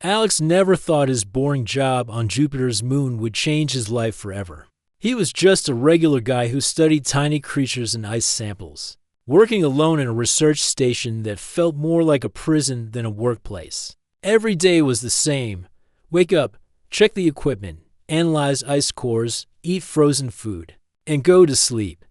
Alex never thought his boring job on Jupiter's moon would change his life forever. He was just a regular guy who studied tiny creatures and ice samples, working alone in a research station that felt more like a prison than a workplace. Every day was the same. Wake up, check the equipment, analyze ice cores, eat frozen food, and go to sleep.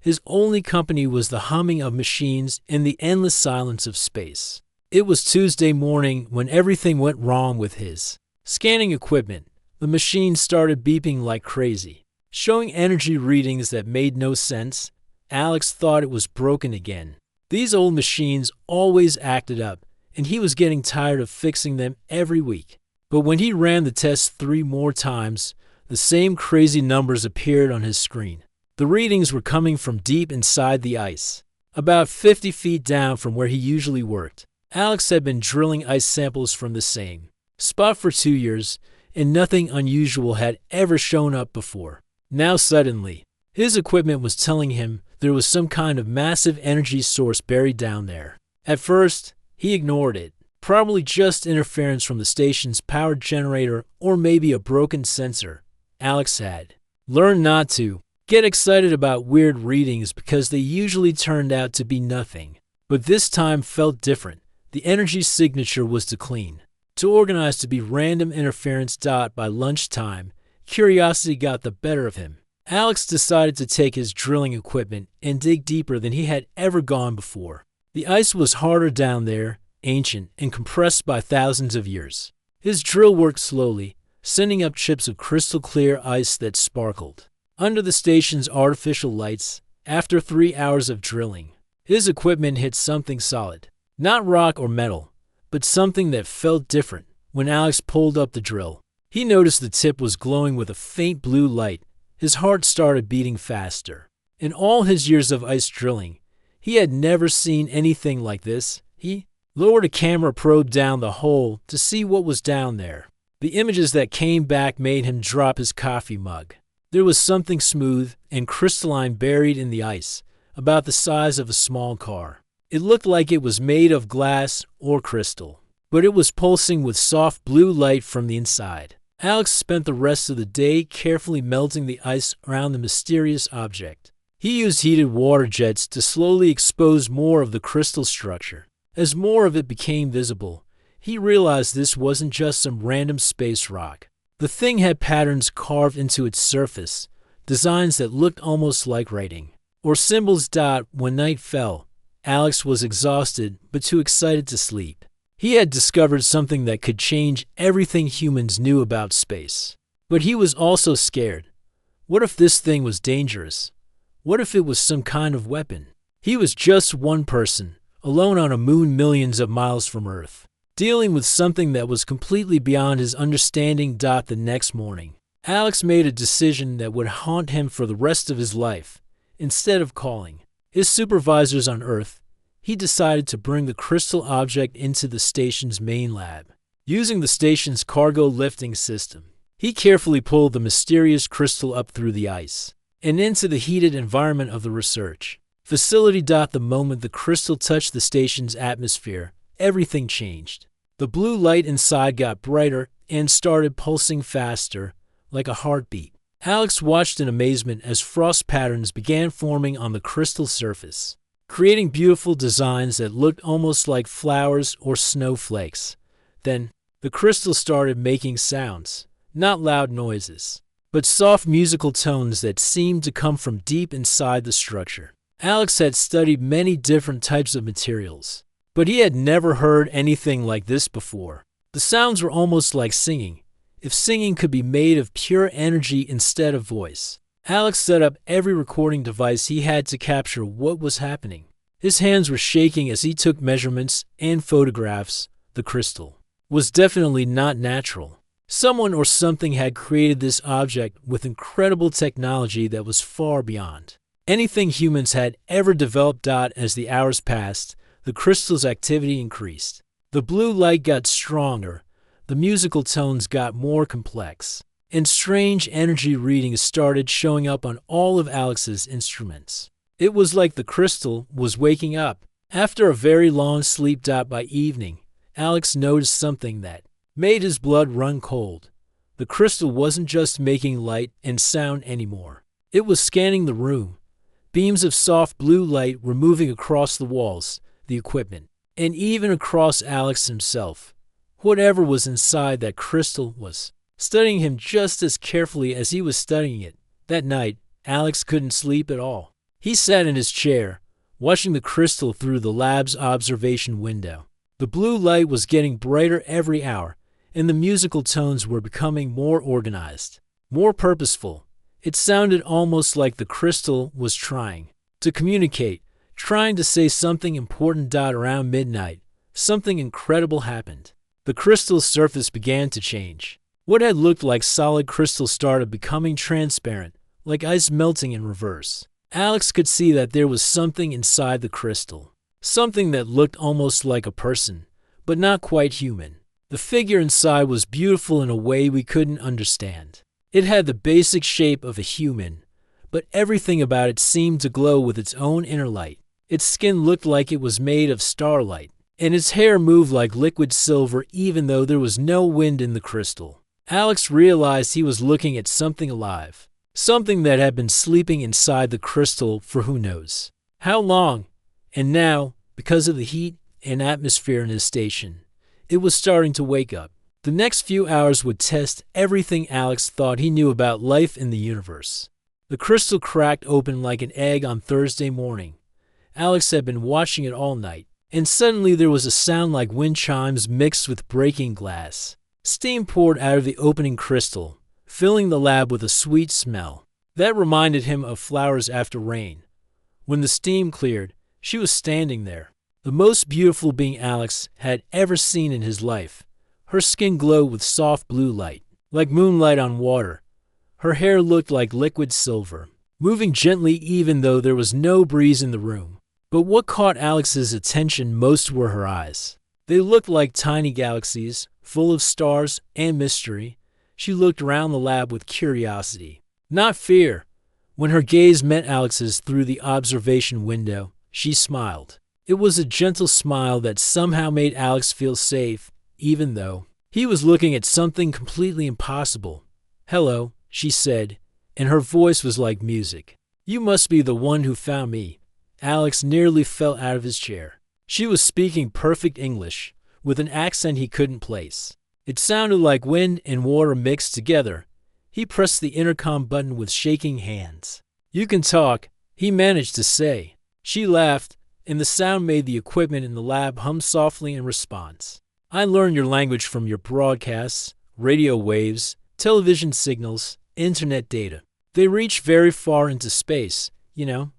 His only company was the humming of machines and the endless silence of space. It was Tuesday morning when everything went wrong with his scanning equipment. The machine started beeping like crazy, showing energy readings that made no sense. Alex thought it was broken again. These old machines always acted up, and he was getting tired of fixing them every week. But when he ran the test 3 more times, the same crazy numbers appeared on his screen. The readings were coming from deep inside the ice, about 50 feet down from where he usually worked. Alex had been drilling ice samples from the same spot for 2 years, and nothing unusual had ever shown up before. Now suddenly, his equipment was telling him there was some kind of massive energy source buried down there. At first, he ignored it. Probably just interference from the station's power generator or maybe a broken sensor. Alex had learned not to get excited about weird readings because they usually turned out to be nothing. But this time felt different. The energy signature was too clean, too organized to be random interference. By lunchtime, curiosity got the better of him. Alex decided to take his drilling equipment and dig deeper than he had ever gone before. The ice was harder down there, ancient and compressed by thousands of years. His drill worked slowly, sending up chips of crystal-clear ice that sparkled. Under the station's artificial lights, after 3 hours of drilling, his equipment hit something solid. Not rock or metal, but something that felt different. When Alex pulled up the drill, he noticed the tip was glowing with a faint blue light. His heart started beating faster. In all his years of ice drilling, he had never seen anything like this. He lowered a camera probe down the hole to see what was down there. The images that came back made him drop his coffee mug. There was something smooth and crystalline buried in the ice, about the size of a small car. It looked like it was made of glass or crystal, but it was pulsing with soft blue light from the inside. Alex spent the rest of the day carefully melting the ice around the mysterious object. He used heated water jets to slowly expose more of the crystal structure. As more of it became visible, he realized this wasn't just some random space rock. The thing had patterns carved into its surface, designs that looked almost like writing, or symbols. When night fell, Alex was exhausted but too excited to sleep. He had discovered something that could change everything humans knew about space. But he was also scared. What if this thing was dangerous? What if it was some kind of weapon? He was just one person, alone on a moon millions of miles from Earth, dealing with something that was completely beyond his understanding. The next morning, Alex made a decision that would haunt him for the rest of his life. Instead of calling his supervisors on Earth, he decided to bring the crystal object into the station's main lab. Using the station's cargo lifting system, he carefully pulled the mysterious crystal up through the ice and into the heated environment of the research facility. The moment the crystal touched the station's atmosphere, everything changed. The blue light inside got brighter and started pulsing faster, like a heartbeat. Alex watched in amazement as frost patterns began forming on the crystal surface, creating beautiful designs that looked almost like flowers or snowflakes. Then, the crystal started making sounds, not loud noises, but soft musical tones that seemed to come from deep inside the structure. Alex had studied many different types of materials, but he had never heard anything like this before. The sounds were almost like singing, if singing could be made of pure energy instead of voice. Alex set up every recording device he had to capture what was happening. His hands were shaking as he took measurements and photographs. The crystal was definitely not natural. Someone or something had created this object with incredible technology that was far beyond anything humans had ever developed. As the hours passed, the crystal's activity increased. The blue light got stronger, the musical tones got more complex, and strange energy readings started showing up on all of Alex's instruments. It was like the crystal was waking up. After a very long sleep. By evening, Alex noticed something that made his blood run cold. The crystal wasn't just making light and sound anymore. It was scanning the room. Beams of soft blue light were moving across the walls, the equipment, and even across Alex himself. Whatever was inside that crystal was studying him just as carefully as he was studying it. That night, Alex couldn't sleep at all. He sat in his chair, watching the crystal through the lab's observation window. The blue light was getting brighter every hour, and the musical tones were becoming more organized, more purposeful. It sounded almost like the crystal was trying to communicate, trying to say something important. Around midnight, something incredible happened. The crystal's surface began to change. What had looked like solid crystal started becoming transparent, like ice melting in reverse. Alex could see that there was something inside the crystal, something that looked almost like a person, but not quite human. The figure inside was beautiful in a way we couldn't understand. It had the basic shape of a human, but everything about it seemed to glow with its own inner light. Its skin looked like it was made of starlight, and its hair moved like liquid silver even though there was no wind in the crystal. Alex realized he was looking at something alive, something that had been sleeping inside the crystal for who knows how long. And now, because of the heat and atmosphere in his station, it was starting to wake up. The next few hours would test everything Alex thought he knew about life in the universe. The crystal cracked open like an egg on Thursday morning. Alex had been watching it all night, and suddenly there was a sound like wind chimes mixed with breaking glass. Steam poured out of the opening crystal, filling the lab with a sweet smell. That reminded him of flowers after rain. When the steam cleared, she was standing there, the most beautiful being Alex had ever seen in his life. Her skin glowed with soft blue light, like moonlight on water. Her hair looked like liquid silver, moving gently even though there was no breeze in the room. But what caught Alex's attention most were her eyes. They looked like tiny galaxies, full of stars and mystery. She looked around the lab with curiosity, not fear. When her gaze met Alex's through the observation window, she smiled. It was a gentle smile that somehow made Alex feel safe, even though he was looking at something completely impossible. "Hello," she said, and her voice was like music. "You must be the one who found me." Alex nearly fell out of his chair. She was speaking perfect English, with an accent he couldn't place. It sounded like wind and water mixed together. He pressed the intercom button with shaking hands. "You can talk," he managed to say. She laughed, and the sound made the equipment in the lab hum softly in response. "I learned your language from your broadcasts, radio waves, television signals, internet data. They reach very far into space, you know.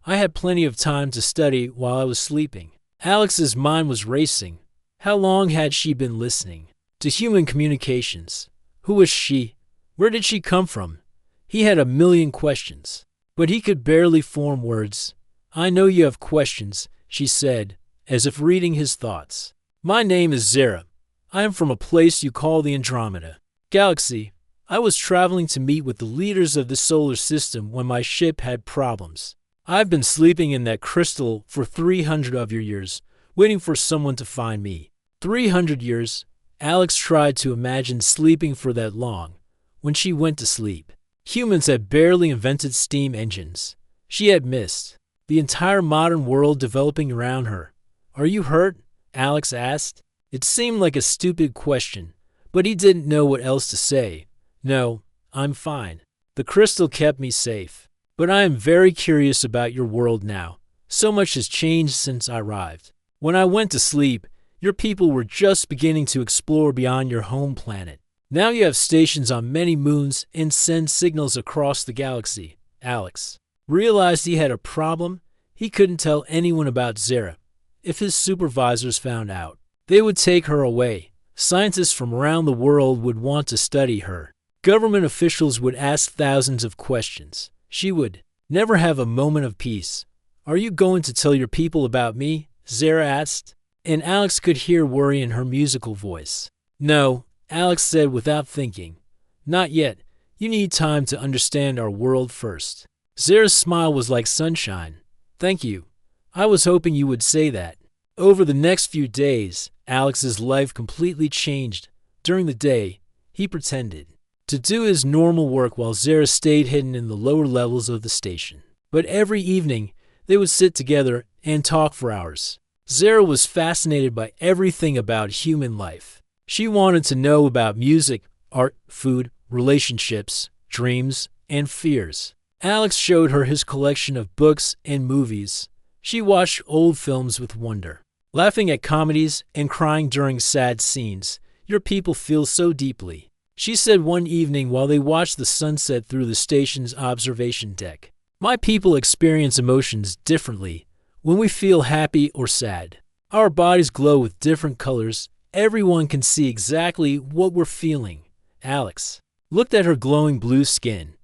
I had plenty of time to study while I was sleeping." Alex's mind was racing. How long had she been listening to human communications? Who was she? Where did she come from? He had a million questions, but he could barely form words. "I know you have questions," she said, as if reading his thoughts. "My name is Zara. I am from a place you call the Andromeda Galaxy. I was traveling to meet with the leaders of the solar system when my ship had problems. I've been sleeping in that crystal for 300 of your years, waiting for someone to find me." 300 years. Alex tried to imagine sleeping for that long. When she went to sleep, humans had barely invented steam engines. She had missed the entire modern world developing around her. "Are you hurt?" Alex asked. It seemed like a stupid question, but he didn't know what else to say. "No, I'm fine. The crystal kept me safe. But I am very curious about your world now. So much has changed since I arrived. When I went to sleep, your people were just beginning to explore beyond your home planet. Now you have stations on many moons and send signals across the galaxy." Alex realized he had a problem. He couldn't tell anyone about Zara. If his supervisors found out, they would take her away. Scientists from around the world would want to study her. Government officials would ask thousands of questions. She would never have a moment of peace. "Are you going to tell your people about me?" Zara asked, and Alex could hear worry in her musical voice. "No," Alex said without thinking. "Not yet. You need time to understand our world first." Zara's smile was like sunshine. "Thank you. I was hoping you would say that." Over the next few days, Alex's life completely changed. During the day, he pretended to do his normal work while Zara stayed hidden in the lower levels of the station. But every evening, they would sit together and talk for hours. Zara was fascinated by everything about human life. She wanted to know about music, art, food, relationships, dreams, and fears. Alex showed her his collection of books and movies. She watched old films with wonder, laughing at comedies and crying during sad scenes. Your people feel so deeply, she said one evening while they watched the sunset through the station's observation deck. My people experience emotions differently when we feel happy or sad. Our bodies glow with different colors. Everyone can see exactly what we're feeling. Alex looked at her glowing blue skin.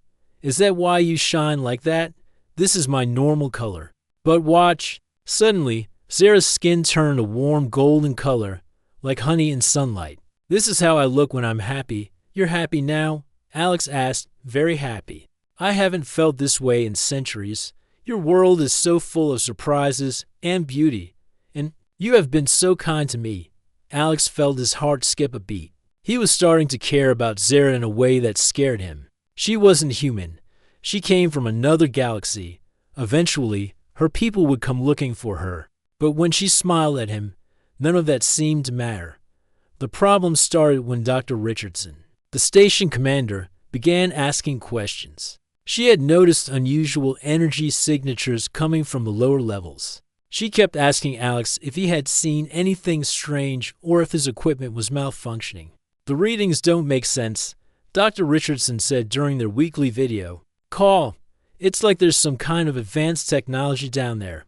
Is that why you shine like that? This is my normal color. But watch. Suddenly, Zara's skin turned a warm golden color, like honey in sunlight. This is how I look when I'm happy. You're happy now? Alex asked, very happy. I haven't felt this way in centuries. Your world is so full of surprises and beauty, and you have been so kind to me. Alex felt his heart skip a beat. He was starting to care about Zara in a way that scared him. She wasn't human. She came from another galaxy. Eventually, her people would come looking for her. But when she smiled at him, none of that seemed to matter. The problem started when Dr. Richardson, the station commander, began asking questions. She had noticed unusual energy signatures coming from the lower levels. She kept asking Alex if he had seen anything strange or if his equipment was malfunctioning. The readings don't make sense, Dr. Richardson said during their weekly video call. It's like there's some kind of advanced technology down there.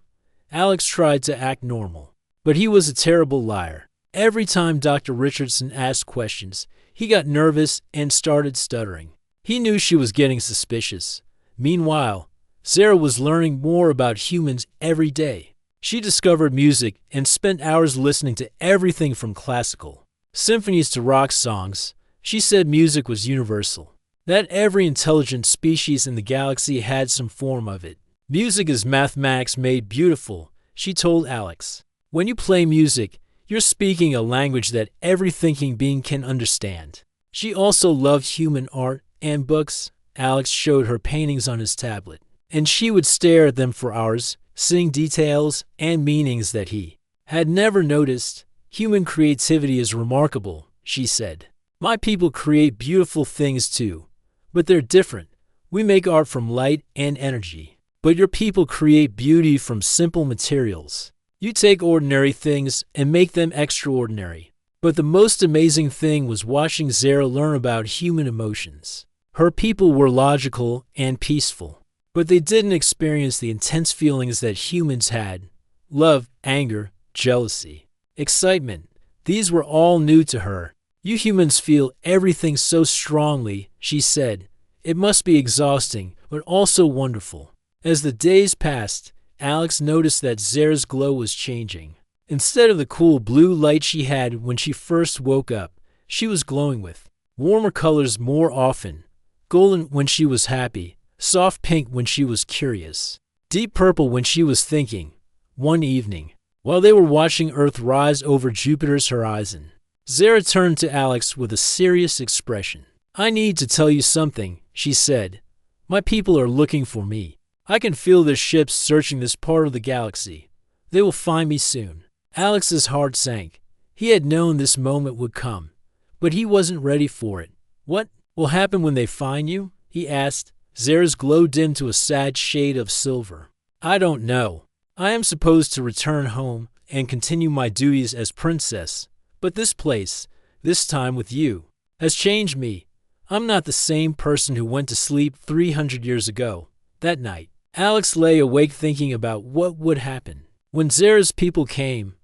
Alex tried to act normal, but he was a terrible liar. Every time Dr. Richardson asked questions, he got nervous and started stuttering. He knew she was getting suspicious. Meanwhile, Zara was learning more about humans every day. She discovered music and spent hours listening to everything from classical symphonies to rock songs. She said music was universal, that every intelligent species in the galaxy had some form of it. Music is mathematics made beautiful, she told Alex. When you play music, you're speaking a language that every thinking being can understand. She also loved human art and books. Alex showed her paintings on his tablet, and she would stare at them for hours, seeing details and meanings that he had never noticed. Human creativity is remarkable, she said. My people create beautiful things too, but they're different. We make art from light and energy, but your people create beauty from simple materials. You take ordinary things and make them extraordinary. But the most amazing thing was watching Zara learn about human emotions. Her people were logical and peaceful, but they didn't experience the intense feelings that humans had. Love, anger, jealousy, excitement. These were all new to her. You humans feel everything so strongly, she said. It must be exhausting, but also wonderful. As the days passed, Alex noticed that Zara's glow was changing. Instead of the cool blue light she had when she first woke up, she was glowing with warmer colors more often. Golden when she was happy, soft pink when she was curious, deep purple when she was thinking. One evening, while they were watching Earth rise over Jupiter's horizon, Zara turned to Alex with a serious expression. I need to tell you something, she said. My people are looking for me. I can feel their ships searching this part of the galaxy. They will find me soon. Alex's heart sank. He had known this moment would come, but he wasn't ready for it. What will happen when they find you? He asked. Zara's glow dimmed to a sad shade of silver. I don't know. I am supposed to return home and continue my duties as princess, but this place, this time with you, has changed me. I'm not the same person who went to sleep 300 years ago. That night, Alex lay awake thinking about what would happen. When Zara's people came,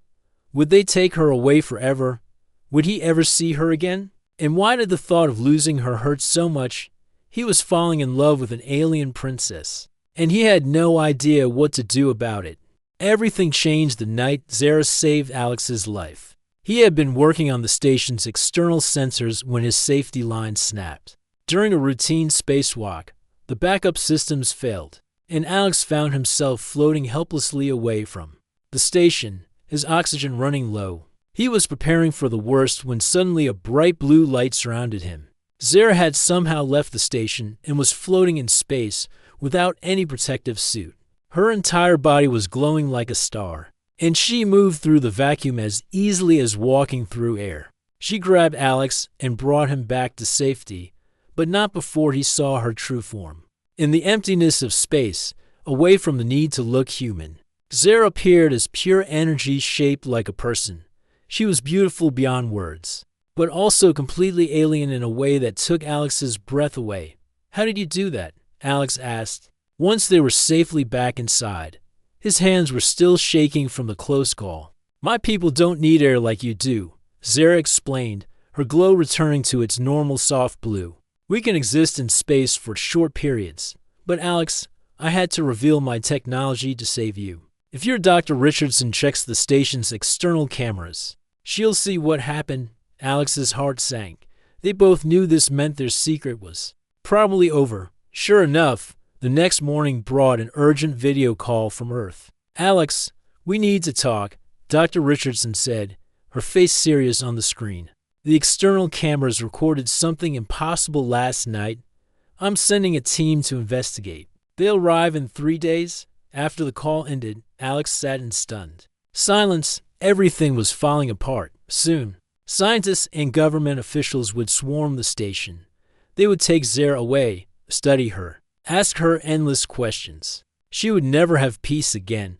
would they take her away forever? Would he ever see her again? And why did the thought of losing her hurt so much? He was falling in love with an alien princess, and he had no idea what to do about it. Everything changed the night Zara saved Alex's life. He had been working on the station's external sensors when his safety line snapped. During a routine spacewalk, the backup systems failed, and Alex found himself floating helplessly away from the station, his oxygen running low. He was preparing for the worst when suddenly a bright blue light surrounded him. Zara had somehow left the station and was floating in space without any protective suit. Her entire body was glowing like a star, and she moved through the vacuum as easily as walking through air. She grabbed Alex and brought him back to safety, but not before he saw her true form. In the emptiness of space, away from the need to look human, Zara appeared as pure energy shaped like a person. She was beautiful beyond words, but also completely alien in a way that took Alex's breath away. "How did you do that?" Alex asked, once they were safely back inside. His hands were still shaking from the close call. "My people don't need air like you do," Zara explained, her glow returning to its normal soft blue. "We can exist in space for short periods. But Alex, I had to reveal my technology to save you. If your Dr. Richardson checks the station's external cameras, she'll see what happened." Alex's heart sank. They both knew this meant their secret was probably over. Sure enough, the next morning brought an urgent video call from Earth. "Alex, we need to talk," Dr. Richardson said, her face serious on the screen. "The external cameras recorded something impossible last night. I'm sending a team to investigate. They'll arrive in 3 days." After the call ended, Alex sat in stunned silence. Everything was falling apart. Soon, scientists and government officials would swarm the station. They would take Zara away, study her, ask her endless questions. She would never have peace again.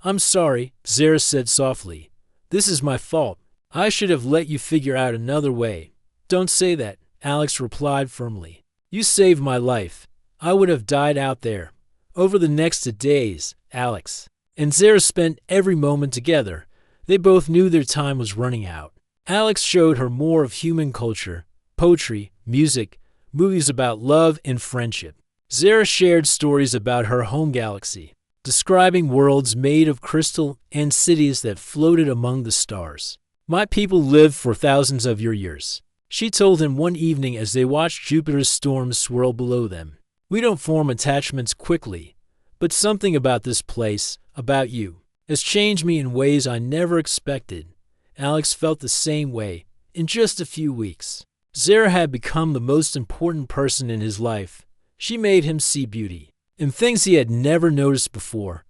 "I'm sorry," Zara said softly. "This is my fault. I should have let you figure out another way." "Don't say that," Alex replied firmly. "You saved my life. I would have died out there." Over the next days, Alex and Zara spent every moment together. They both knew their time was running out. Alex showed her more of human culture, poetry, music, movies about love and friendship. Zara shared stories about her home galaxy, describing worlds made of crystal and cities that floated among the stars. "My people lived for thousands of your years," she told him one evening as they watched Jupiter's storms swirl below them. "We don't form attachments quickly, but something about this place, about you, has changed me in ways I never expected." Alex felt the same way. In just a few weeks, Zara had become the most important person in his life. She made him see beauty in things he had never noticed before.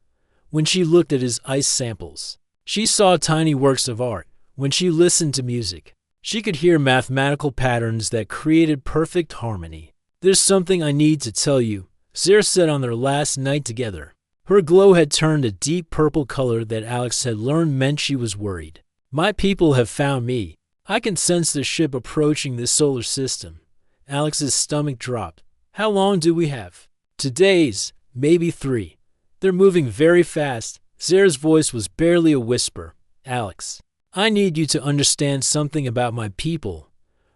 When she looked at his ice samples, she saw tiny works of art. When she listened to music, she could hear mathematical patterns that created perfect harmony. "There's something I need to tell you," Zara said on their last night together. Her glow had turned a deep purple color that Alex had learned meant she was worried. "My people have found me. I can sense the ship approaching this solar system." Alex's stomach dropped. "How long do we have?" "2 days, maybe 3. They're moving very fast." Zara's voice was barely a whisper. "Alex, I need you to understand something about my people.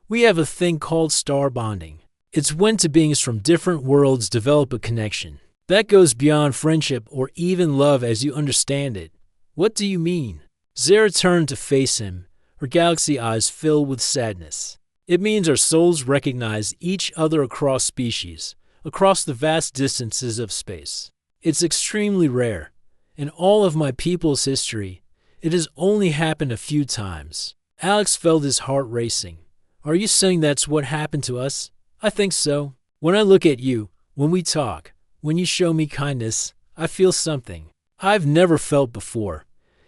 We have a thing called star bonding. It's when two beings from different worlds develop a connection that goes beyond friendship or even love as you understand it." "What do you mean?" Zara turned to face him, her galaxy eyes filled with sadness. "It means our souls recognize each other across species, across the vast distances of space. It's extremely rare. In all of my people's history, it has only happened a few times." Alex felt his heart racing. "Are you saying that's what happened to us?" "I think so. When I look at you, when we talk, when you show me kindness, I feel something I've never felt before.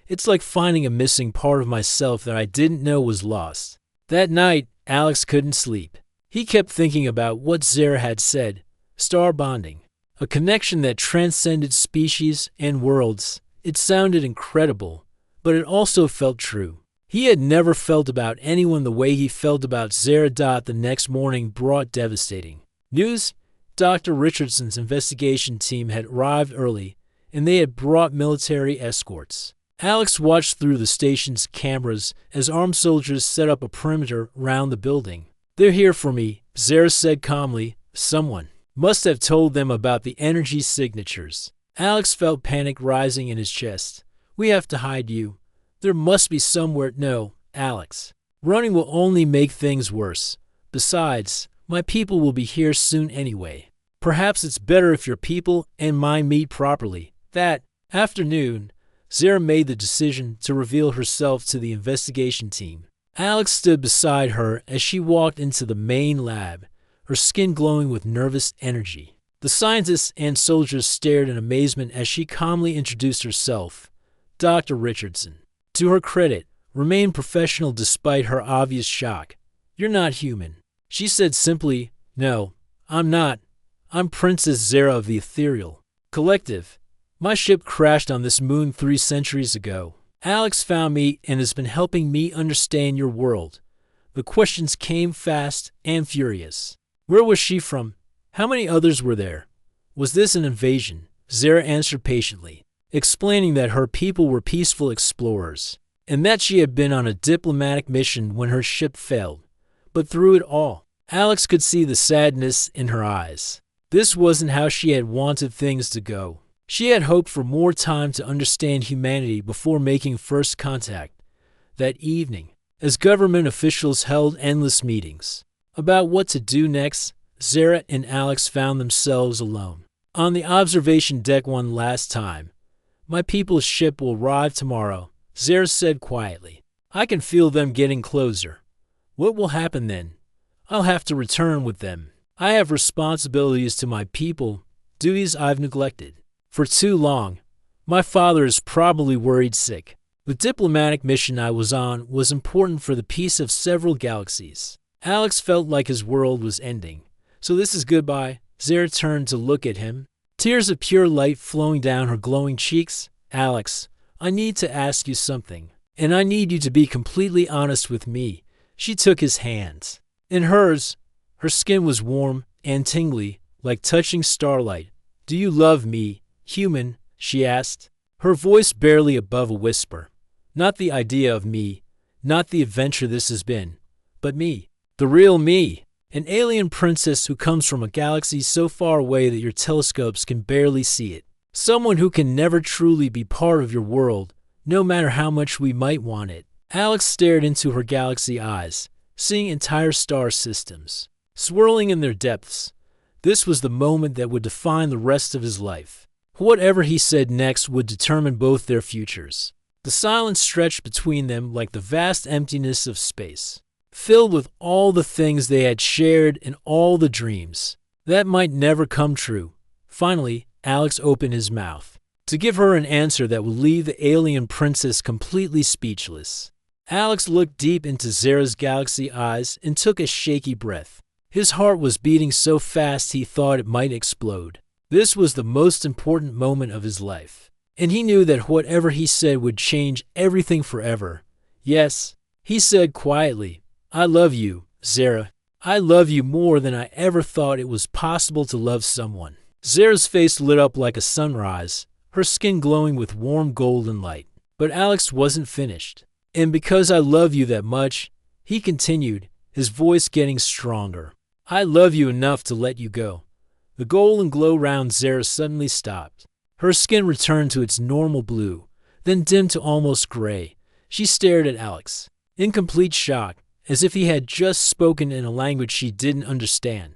It's like finding a missing part of myself that I didn't know was lost." That night, Alex couldn't sleep. He kept thinking about what Zara had said. Star bonding. A connection that transcended species and worlds. It sounded incredible, but it also felt true. He had never felt about anyone the way he felt about Zara. The next morning brought devastating news. Dr. Richardson's investigation team had arrived early, and they had brought military escorts. Alex watched through the station's cameras as armed soldiers set up a perimeter around the building. "They're here for me," Zara said calmly. "Someone must have told them about the energy signatures." Alex felt panic rising in his chest. "We have to hide you. There must be somewhere." "No, Alex. Running will only make things worse. Besides, my people will be here soon anyway. Perhaps it's better if your people and mine meet properly." That afternoon, Zara made the decision to reveal herself to the investigation team. Alex stood beside her as she walked into the main lab, her skin glowing with nervous energy. The scientists and soldiers stared in amazement as she calmly introduced herself. Dr. Richardson, to her credit, remained professional despite her obvious shock. "You're not human," she said simply. "No, I'm not. I'm Princess Zara of the Ethereal Collective. My ship crashed on this moon 3 centuries ago. Alex found me and has been helping me understand your world." The questions came fast and furious. Where was she from? How many others were there? Was this an invasion? Zara answered patiently, explaining that her people were peaceful explorers, and that she had been on a diplomatic mission when her ship failed. But through it all, Alex could see the sadness in her eyes. This wasn't how she had wanted things to go. She had hoped for more time to understand humanity before making first contact. That evening, as government officials held endless meetings about what to do next, Zara and Alex found themselves alone. On the observation deck one last time. "My people's ship will arrive tomorrow," Zara said quietly. "I can feel them getting closer. What will happen then? I'll have to return with them. I have responsibilities to my people, duties I've neglected for too long. My father is probably worried sick. The diplomatic mission I was on was important for the peace of several galaxies." Alex felt like his world was ending. "So this is goodbye?" Zara turned to look at him, tears of pure light flowing down her glowing cheeks. "Alex, I need to ask you something, and I need you to be completely honest with me." She took his hands in hers. Her skin was warm and tingly, like touching starlight. "Do you love me, human?" she asked, her voice barely above a whisper. "Not the idea of me, not the adventure this has been, but me, the real me, an alien princess who comes from a galaxy so far away that your telescopes can barely see it. Someone who can never truly be part of your world, no matter how much we might want it." Alex stared into her galaxy eyes, seeing entire star systems swirling in their depths. This was the moment that would define the rest of his life. Whatever he said next would determine both their futures. The silence stretched between them like the vast emptiness of space, filled with all the things they had shared and all the dreams that might never come true. Finally, Alex opened his mouth to give her an answer that would leave the alien princess completely speechless. Alex looked deep into Zara's galaxy eyes and took a shaky breath. His heart was beating so fast he thought it might explode. This was the most important moment of his life, and he knew that whatever he said would change everything forever. "Yes," he said quietly, "I love you, Zara. I love you more than I ever thought it was possible to love someone." Zara's face lit up like a sunrise, her skin glowing with warm golden light. But Alex wasn't finished. "And because I love you that much," he continued, his voice getting stronger, "I love you enough to let you go." The golden glow round Zara suddenly stopped. Her skin returned to its normal blue, then dimmed to almost gray. She stared at Alex, in complete shock, as if he had just spoken in a language she didn't understand.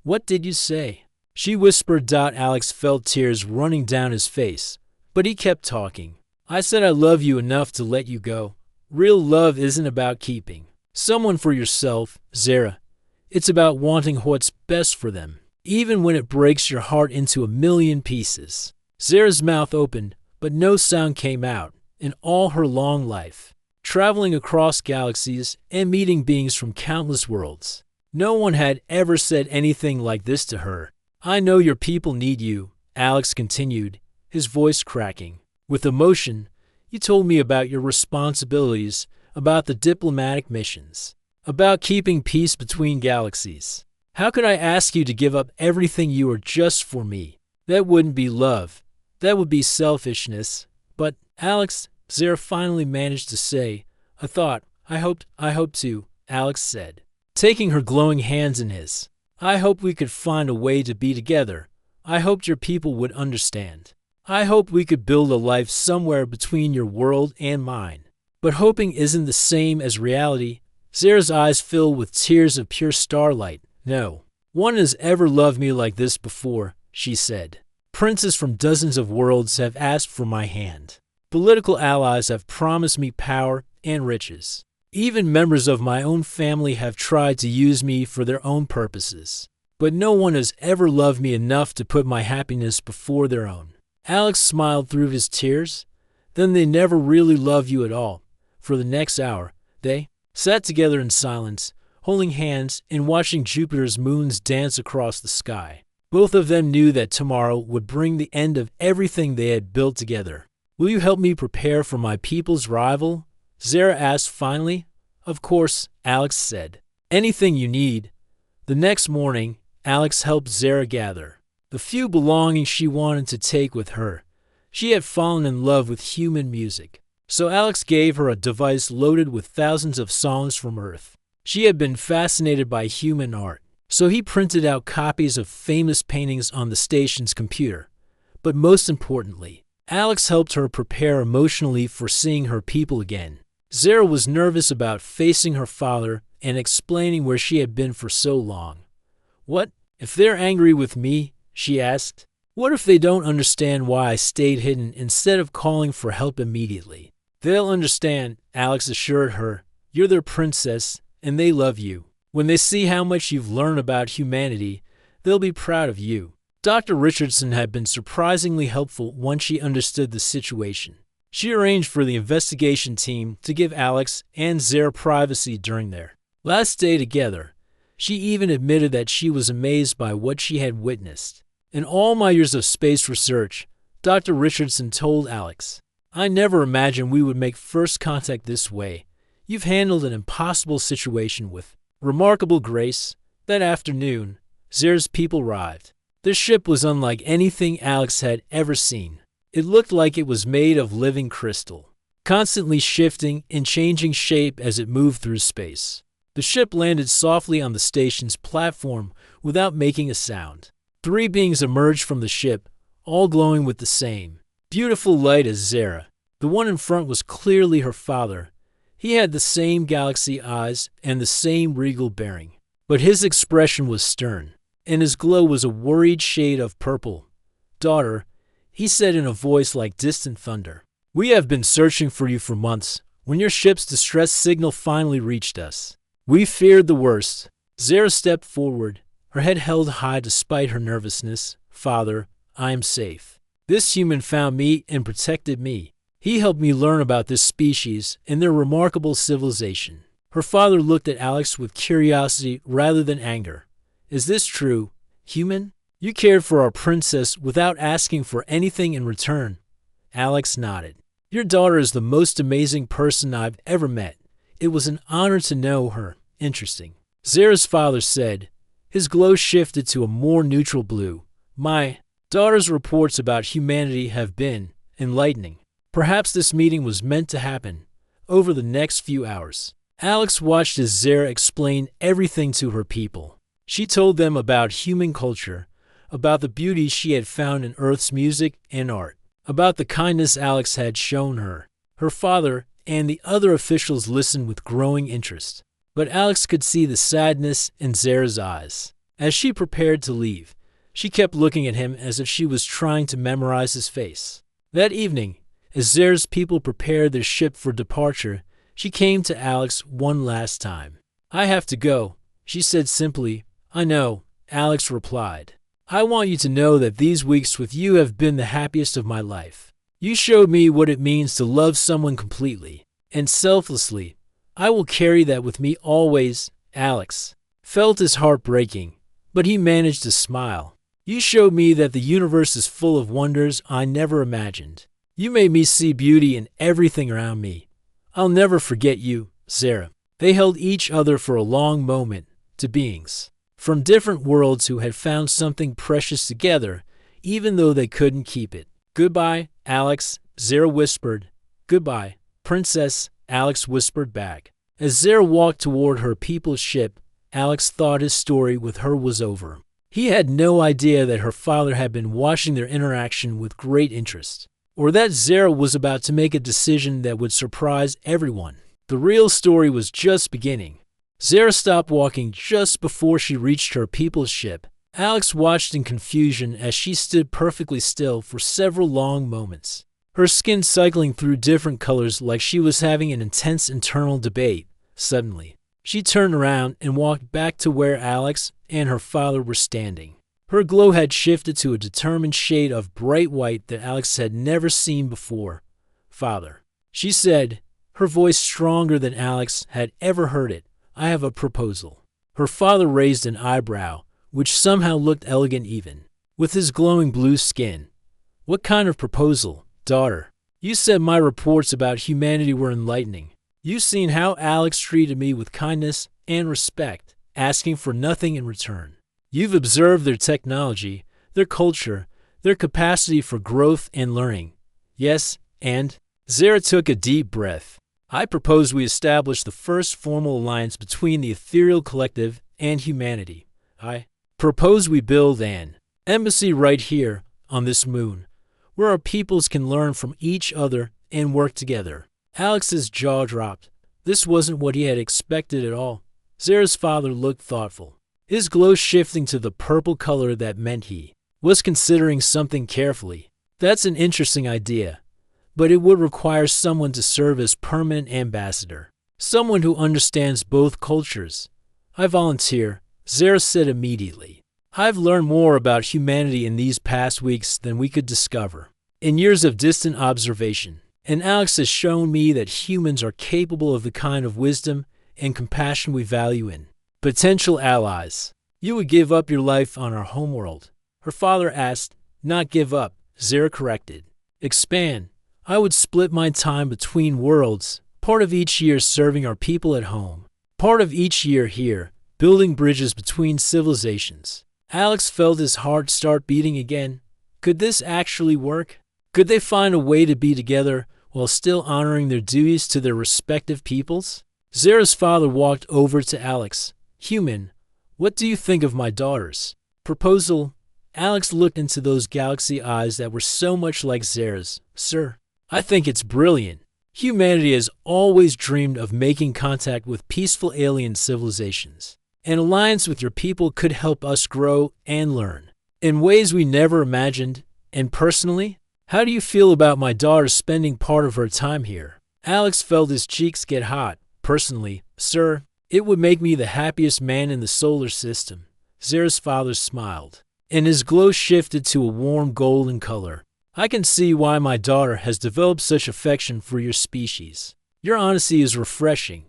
"What did you say?" she whispered. Alex felt tears running down his face, but he kept talking. "I said I love you enough to let you go. Real love isn't about keeping someone for yourself, Zara. It's about wanting what's best for them, even when it breaks your heart into a million pieces." Zara's mouth opened, but no sound came out. In all her long life, traveling across galaxies and meeting beings from countless worlds, no one had ever said anything like this to her. "I know your people need you," Alex continued, his voice cracking with emotion. "You told me about your responsibilities, about the diplomatic missions, about keeping peace between galaxies. How could I ask you to give up everything you are just for me? That wouldn't be love. That would be selfishness." "But, Alex," Zara finally managed to say, I hoped to," Alex said, taking her glowing hands in his. "I hoped we could find a way to be together. I hoped your people would understand. I hoped we could build a life somewhere between your world and mine. But hoping isn't the same as reality." Zara's eyes filled with tears of pure starlight. "No one has ever loved me like this before," she said. "Princes from dozens of worlds have asked for my hand. Political allies have promised me power and riches. Even members of my own family have tried to use me for their own purposes. But no one has ever loved me enough to put my happiness before their own. Alex smiled through his tears. Then they never really loved you at all. For the next hour, they sat together in silence, holding hands and watching Jupiter's moons dance across the sky. Both of them knew that tomorrow would bring the end of everything they had built together. Will you help me prepare for my people's rival? Zara asked finally. Of course, Alex said. Anything you need. The next morning, Alex helped Zara gather the few belongings she wanted to take with her. She had fallen in love with human music, so Alex gave her a device loaded with thousands of songs from Earth. She had been fascinated by human art, so he printed out copies of famous paintings on the station's computer. But most importantly, Alex helped her prepare emotionally for seeing her people again. Zara was nervous about facing her father and explaining where she had been for so long. What if they're angry with me? She asked. What if they don't understand why I stayed hidden instead of calling for help immediately? They'll understand, Alex assured her. You're their princess, and they love you. When they see how much you've learned about humanity, they'll be proud of you. Dr. Richardson had been surprisingly helpful once she understood the situation. She arranged for the investigation team to give Alex and Zara privacy during their last day together. She even admitted that she was amazed by what she had witnessed. In all my years of space research, Dr. Richardson told Alex, I never imagined we would make first contact this way. You've handled an impossible situation with remarkable grace. That afternoon, Zara's people arrived. Their ship was unlike anything Alex had ever seen. It looked like it was made of living crystal, constantly shifting and changing shape as it moved through space. The ship landed softly on the station's platform without making a sound. 3 beings emerged from the ship, all glowing with the same beautiful light as Zara. The one in front was clearly her father. He had the same galaxy eyes and the same regal bearing, but his expression was stern, and his glow was a worried shade of purple. Daughter, he said in a voice like distant thunder, we have been searching for you for months. When your ship's distress signal finally reached us, we feared the worst. Zara stepped forward, her head held high despite her nervousness. Father, I am safe. This human found me and protected me. He helped me learn about this species and their remarkable civilization. Her father looked at Alex with curiosity rather than anger. Is this true, human? You cared for our princess without asking for anything in return. Alex nodded. Your daughter is the most amazing person I've ever met. It was an honor to know her. Interesting. Zara's father said. His glow shifted to a more neutral blue. My daughter's reports about humanity have been enlightening. Perhaps this meeting was meant to happen. Over the next few hours, Alex watched as Zara explained everything to her people. She told them about human culture, about the beauty she had found in Earth's music and art, about the kindness Alex had shown her. Her father and the other officials listened with growing interest. But Alex could see the sadness in Zara's eyes. As she prepared to leave, she kept looking at him as if she was trying to memorize his face. That evening, as Zara's people prepared their ship for departure, she came to Alex one last time. I have to go, she said simply. I know, Alex replied. I want you to know that these weeks with you have been the happiest of my life. You showed me what it means to love someone completely and selflessly. I will carry that with me always. Alex felt his heart breaking, but he managed to smile. You showed me that the universe is full of wonders I never imagined. You made me see beauty in everything around me. I'll never forget you, Zara. They held each other for a long moment, two beings from different worlds who had found something precious together, even though they couldn't keep it. Goodbye, Alex, Zara whispered. Goodbye, Princess, Alex whispered back. As Zara walked toward her people's ship, Alex thought his story with her was over. He had no idea that her father had been watching their interaction with great interest, or that Zara was about to make a decision that would surprise everyone. The real story was just beginning. Zara stopped walking just before she reached her people's ship. Alex watched in confusion as she stood perfectly still for several long moments. her skin cycling through different colors like she was having an intense internal debate. Suddenly, she turned around and walked back to where Alex and her father were standing. Her glow had shifted to a determined shade of bright white that Alex had never seen before. "Father," she said, her voice stronger than Alex had ever heard it, "I have a proposal." Her father raised an eyebrow, which somehow looked elegant even, with his glowing blue skin. "What kind of proposal, daughter?" "You said my reports about humanity were enlightening. You've seen how Alex treated me with kindness and respect, asking for nothing in return. You've observed their technology, their culture, their capacity for growth and learning. Yes, and—" Zara took a deep breath. "I propose we establish the first formal alliance between the ethereal collective and humanity. I propose we build an embassy right here on this moon, where our peoples can learn from each other and work together." Alex's jaw dropped. This wasn't what he had expected at all. Zara's father looked thoughtful, his glow shifting to the purple color that meant he was considering something carefully. "That's an interesting idea, but it would require someone to serve as permanent ambassador, someone who understands both cultures." "I volunteer," Zara said immediately. "I've learned more about humanity in these past weeks than we could discover in years of distant observation. And Alex has shown me that humans are capable of the kind of wisdom and compassion we value in potential allies." "You would give up your life on our homeworld?" her father asked. "Not give up," Zara corrected. "Expand. I would split my time between worlds, part of each year serving our people at home, part of each year here, building bridges between civilizations." Alex felt his heart start beating again. Could this actually work? Could they find a way to be together while still honoring their duties to their respective peoples? Zara's father walked over to Alex. "Human, what do you think of my daughter's proposal?" Alex looked into those galaxy eyes that were so much like Zara's. "Sir, I think it's brilliant. Humanity has always dreamed of making contact with peaceful alien civilizations. An alliance with your people could help us grow and learn in ways we never imagined. And personally, how do you feel about my daughter spending part of her time here?" Alex felt his cheeks get hot. "Personally, sir, it would make me the happiest man in the solar system." Zara's father smiled, and his glow shifted to a warm golden color. "I can see why my daughter has developed such affection for your species. Your honesty is refreshing."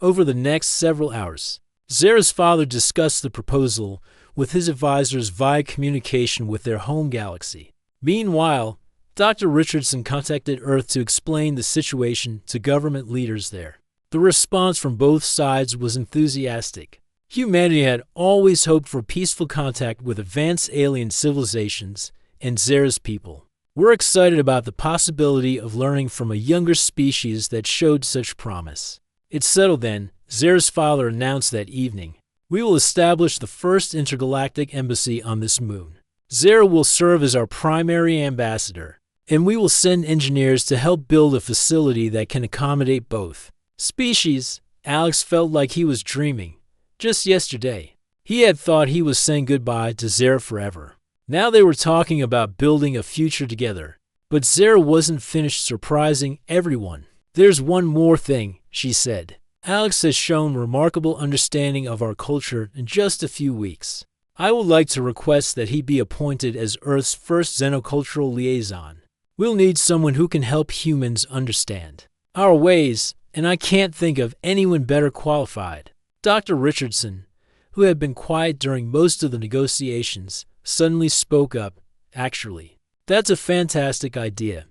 Over the next several hours, Zara's father discussed the proposal with his advisors via communication with their home galaxy. Meanwhile, Dr. Richardson contacted Earth to explain the situation to government leaders there. The response from both sides was enthusiastic. Humanity had always hoped for peaceful contact with advanced alien civilizations, and Zara's people were excited about the possibility of learning from a younger species that showed such promise. "It's settled then," Zara's father announced that evening. "We will establish the first intergalactic embassy on this moon. Zara will serve as our primary ambassador, and we will send engineers to help build a facility that can accommodate both species." Alex felt like he was dreaming. Just yesterday, he had thought he was saying goodbye to Zara forever. Now they were talking about building a future together. But Zara wasn't finished surprising everyone. "There's one more thing," she said. "Alex has shown remarkable understanding of our culture in just a few weeks. I would like to request that he be appointed as Earth's first xenocultural liaison. We'll need someone who can help humans understand our ways, and I can't think of anyone better qualified." Dr. Richardson, who had been quiet during most of the negotiations, suddenly spoke up. "Actually, that's a fantastic idea.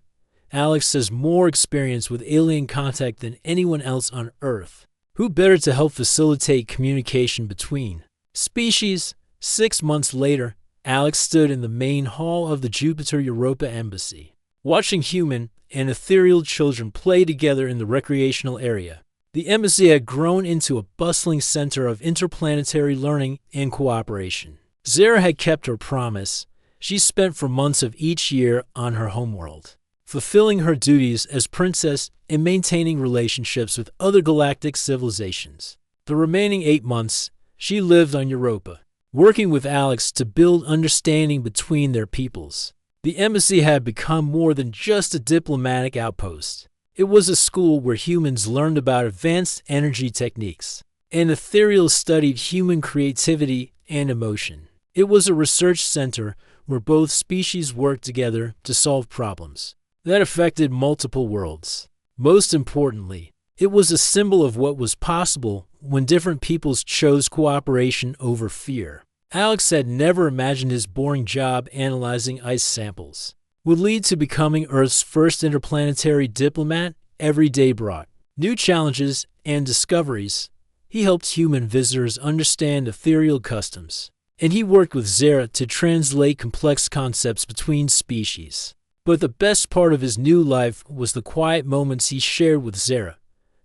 Alex has more experience with alien contact than anyone else on Earth. Who better to help facilitate communication between species?" 6 months later, Alex stood in the main hall of the Jupiter Europa Embassy, watching human and ethereal children play together in the recreational area. The embassy had grown into a bustling center of interplanetary learning and cooperation. Zara had kept her promise. She spent for months of each year on her homeworld, fulfilling her duties as princess and maintaining relationships with other galactic civilizations. The remaining 8 months, she lived on Europa, working with Alex to build understanding between their peoples. The embassy had become more than just a diplomatic outpost. It was a school where humans learned about advanced energy techniques, and ethereal studied human creativity and emotion. It was a research center where both species worked together to solve problems that affected multiple worlds. Most importantly, it was a symbol of what was possible when different peoples chose cooperation over fear. Alex had never imagined his boring job analyzing ice samples would lead to becoming Earth's first interplanetary diplomat. Every day brought new challenges and discoveries. He helped human visitors understand ethereal customs, and he worked with Zara to translate complex concepts between species. But the best part of his new life was the quiet moments he shared with Zara.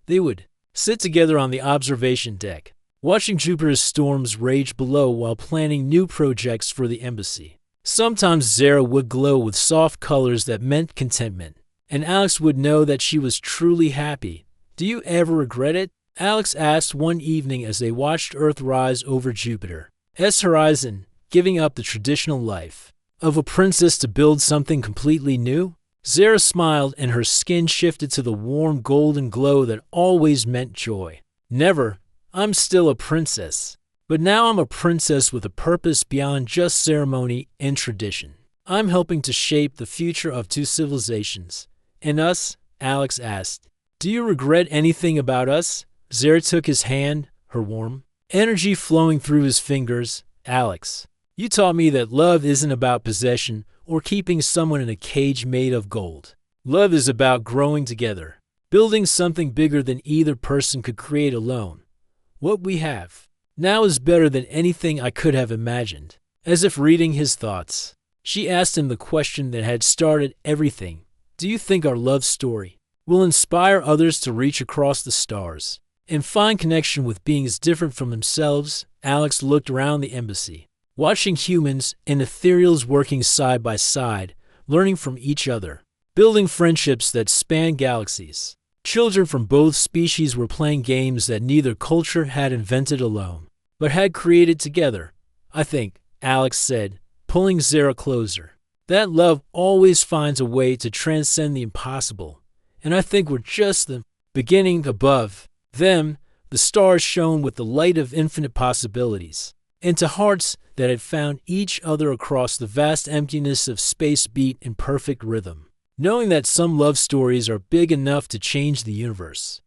They would sit together on the observation deck, watching Jupiter's storms rage below while planning new projects for the embassy. Sometimes Zara would glow with soft colors that meant contentment, and Alex would know that she was truly happy. "Do you ever regret it?" Alex asked one evening as they watched Earth rise over Jupiter's horizon, giving up the traditional life of a princess to build something completely new. Zara smiled, and her skin shifted to the warm golden glow that always meant joy. "Never. I'm still a princess. But now I'm a princess with a purpose beyond just ceremony and tradition. I'm helping to shape the future of two civilizations. And us?" Alex asked. "Do you regret anything about us?" Zara took his hand, her warm energy flowing through his fingers. "Alex, you taught me that love isn't about possession or keeping someone in a cage made of gold. Love is about growing together, building something bigger than either person could create alone. What we have now is better than anything I could have imagined." As if reading his thoughts, she asked him the question that had started everything. "Do you think our love story will inspire others to reach across the stars and find connection with beings different from themselves?" Alex looked around the embassy, watching humans and ethereals working side by side, learning from each other, building friendships that span galaxies. Children from both species were playing games that neither culture had invented alone, but had created together. "I think," Alex said, pulling Zara closer, "that love always finds a way to transcend the impossible, and I think we're just the beginning." Above them, the stars shone with the light of infinite possibilities, and to hearts that had found each other across the vast emptiness of space beat in perfect rhythm, knowing that some love stories are big enough to change the universe.